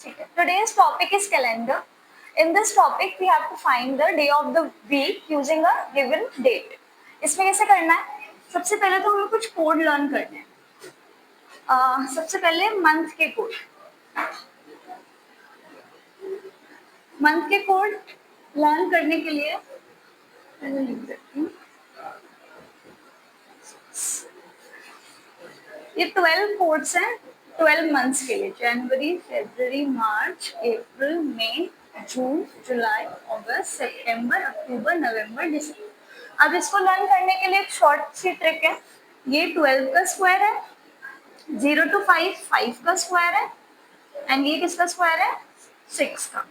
ठीक है, today's topic is calendar. In this topic we have to find the day of the week using a given date. इसमें कैसे करना है? सबसे पहले तो हमें कुछ कोड लर्न करने हैं. सबसे पहले मंथ के कोड लर्न करने के लिए मैंने लिख देती हूँ. ये 12 कोड्स हैं 12 मंथ्स के लिए. जनवरी, फरवरी, मार्च, अप्रैल, मई, जून, जुलाई, अगस्त, सितंबर, अक्टूबर, नवंबर, दिसंबर. अब इसको लर्न करने के लिए एक शॉर्ट सी ट्रिक है. ये 12 का स्क्वायर है, 0 to 5 5 का स्क्वायर है, एंड ये किसका स्क्वायर है? 6 का.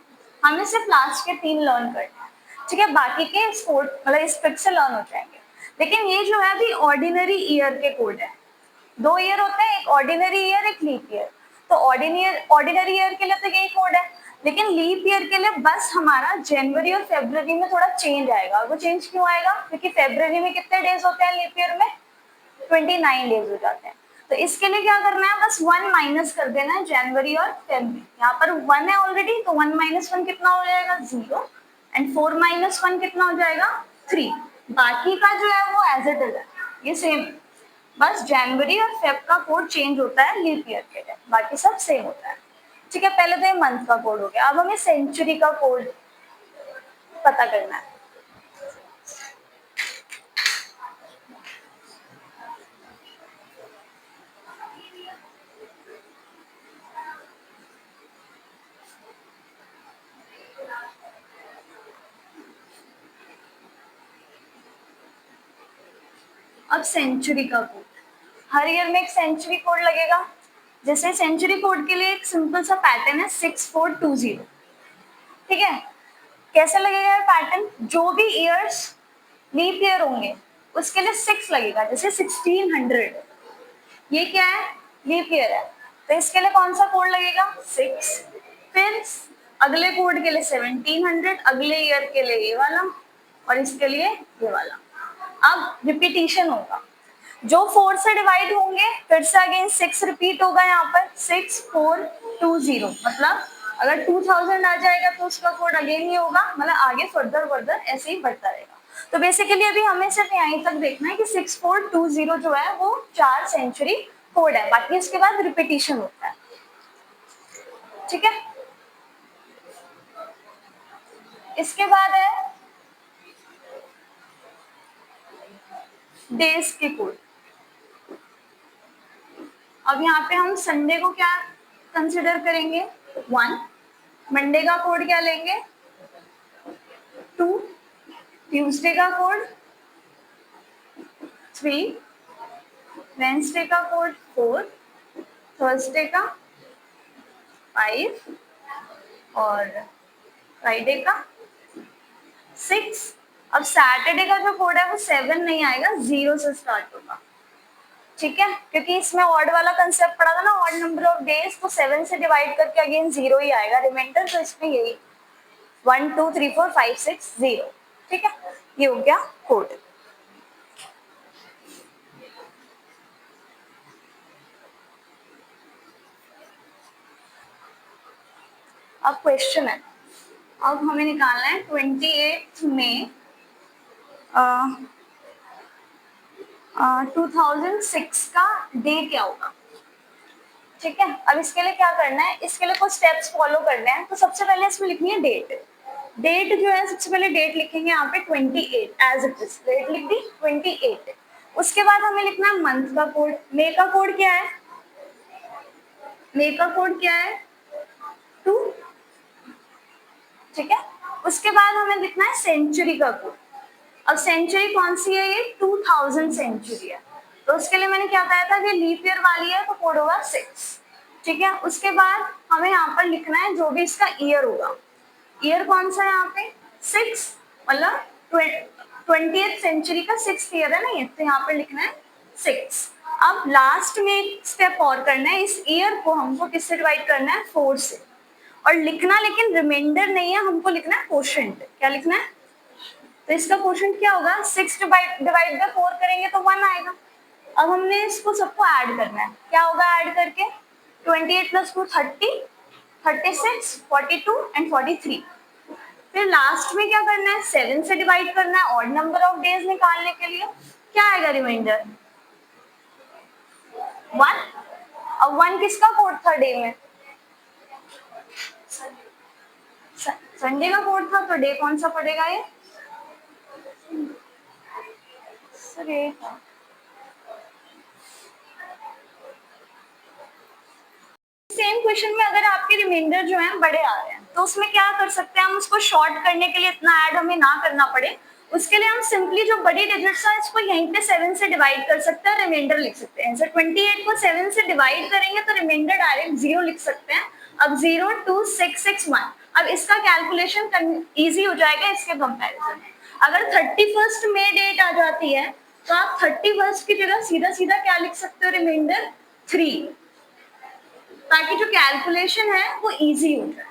हमें सिर्फ लास्ट के 3 लर्न करना है. ठीक है, बाकी के मतलब इस ट्रिक से लर्न हो जाएंगे. लेकिन ये जो है अभी ऑर्डिनरी ईयर के कोड है. 2 ईयर होते हैं, एक ऑर्डिनरी ईयर, एक लीप ईयर. तो ऑर्डिनरी ईयर के लिए तो यही कोड है, लेकिन लीप ईयर के लिए बस हमारा जनवरी और फरवरी में थोड़ा चेंज आएगा. वो चेंज क्यों आएगा? क्योंकि फरवरी में कितने डेज होते हैं लीप ईयर में? 29 डेज हो जाते हैं. तो इसके लिए क्या करना है? बस 1 माइनस कर देना है जनवरी और फरवरी. यहाँ पर 1 है ऑलरेडी, तो 1 माइनस 1 कितना हो जाएगा? 0. एंड 4 माइनस 1 कितना हो जाएगा? 3. बाकी का जो है वो एज इट इज है, ये सेम. बस जनवरी और फेब का कोड चेंज होता है लीप ईयर के लिए, बाकी सब सेम होता है. ठीक है, पहले तो ये मंथ का कोड हो गया. अब हमें सेंचुरी का कोड पता करना है. अब सेंचुरी का कोड, हर ईयर में एक सेंचुरी कोड लगेगा. जैसे सेंचुरी कोड के लिए एक सिंपल सा पैटर्न है 6420. ठीक है, कैसे लगेगा पैटर्न? जो भी ईयर्स लीप ईयर होंगे उसके लिए 6 लगेगा. जैसे 1600, ये क्या है? लीप ईयर है, तो इसके लिए कौन सा कोड लगेगा? 6. फिर अगले कोड के लिए 1700, अगले ईयर के लिए ये वाला, और इसके लिए ये वाला. अब रिपीटिशन होगा. जो 4 से डिवाइड होंगे फिर से अगेन 6 रिपीट होगा. यहाँ पर 6420, मतलब अगर 2000 आ जाएगा तो उसका कोड अगेन ही होगा. मतलब आगे फर्दर ऐसे ही बढ़ता रहेगा. तो बेसिकली अभी हमें सिर्फ यहीं तक देखना है कि 6420 जो है वो 4 सेंचुरी कोड है, बाकी इसके बाद रिपीटिशन होता है. ठीक है, इसके बाद है डेज के कोड. अब यहाँ पे हम संडे को क्या कंसिडर करेंगे? 1. मंडे का कोड क्या लेंगे? 2. ट्यूसडे का कोड 3. वेंसडे का कोड 4. थर्सडे का 5 और फ्राइडे का 6. अब सैटरडे का जो कोड है वो 7 नहीं आएगा, 0 से स्टार्ट होगा. ठीक है, क्योंकि इसमें ऑड वाला कंसेप्ट पड़ा था ना, ऑड नंबर ऑफ डेज, तो 7 से डिवाइड करके अगेन 0 ही आएगा रिमाइंडर. तो इसमें यही 1 2 3 4 5 6 0. ठीक है, ये हो गया कोड. अब क्वेश्चन है, अब हमें निकालना है 28 मई 2006 का डे क्या होगा. ठीक है, अब इसके लिए क्या करना है? इसके लिए कुछ स्टेप्स फॉलो करने हैं. तो सबसे पहले इसमें लिखनी है डेट. डेट जो है सबसे पहले डेट लिखेंगे यहाँ पे 28 एज इट इज. डेट लिख दी 28. उसके बाद हमें लिखना है मंथ का कोड. मे का कोड क्या है? मे का कोड क्या है? 2. ठीक है, उसके बाद हमें लिखना है सेंचुरी का कोड. अब सेंचुरी कौन सी है? ये 2000 सेंचुरी है. तो उसके लिए मैंने क्या बताया था कि लीप ईयर वाली है तो कोड होगा 6. ठीक है, उसके बाद हमें यहाँ पर लिखना है जो भी इसका ईयर होगा. ईयर कौन सा है यहाँ पे? 6, मतलब 20th सेंचुरी का 6th ईयर है ना ये, तो यहाँ पर लिखना है 6. अब लास्ट में एक स्टेप और करना है. इस ईयर को हमको किससे डिवाइड करना है? 4 से. और लिखना लेकिन रिमाइंडर नहीं है, हमको लिखना है कोशेंट. क्या लिखना है? तो इसका कोशेंट क्या होगा? 6 डिवाइड बाय 4 करेंगे तो 1 आएगा. अब हमने इसको सबको ऐड करना है. क्या होगा ऐड करके? 28 + 2 30, 36, 42 एंड 43। फिर लास्ट में क्या करना है, 7 से डिवाइड करना है ऑड नंबर ऑफ डेज निकालने के लिए। क्या आएगा रिमाइंडर? 1। अब 1 किसका कोड था डे में? संडे का कोड था, तो डे कौन सा पड़ेगा ये? सर सेम क्वेश्चन में अगर आपके रिमाइंडर जो है बड़े आ रहे हैं तो उसमें क्या कर सकते हैं हम, उसको शॉर्ट करने के लिए इतना ऐड हमें ना करना पड़े, उसके लिए हम सिंपली जो बड़ी डिजिट्स है इसको यहीं पे 7 से डिवाइड कर सकते हैं, रिमाइंडर लिख सकते हैं। सर 28 को 7 से डिवाइड करेंगे तो रिमाइंडर डायरेक्ट 0 लिख सकते हैं। अब 0, 2, 6, 6, 1। अब इसका कैलकुलेशन ईजी हो जाएगा इसके कंपेरिजन में। अगर 31st में डेट आ जाती है तो आप 31st की जगह सीधा सीधा क्या लिख सकते हो, रिमाइंडर 3, ताकि जो कैलकुलेशन है वो इजी हो जाए।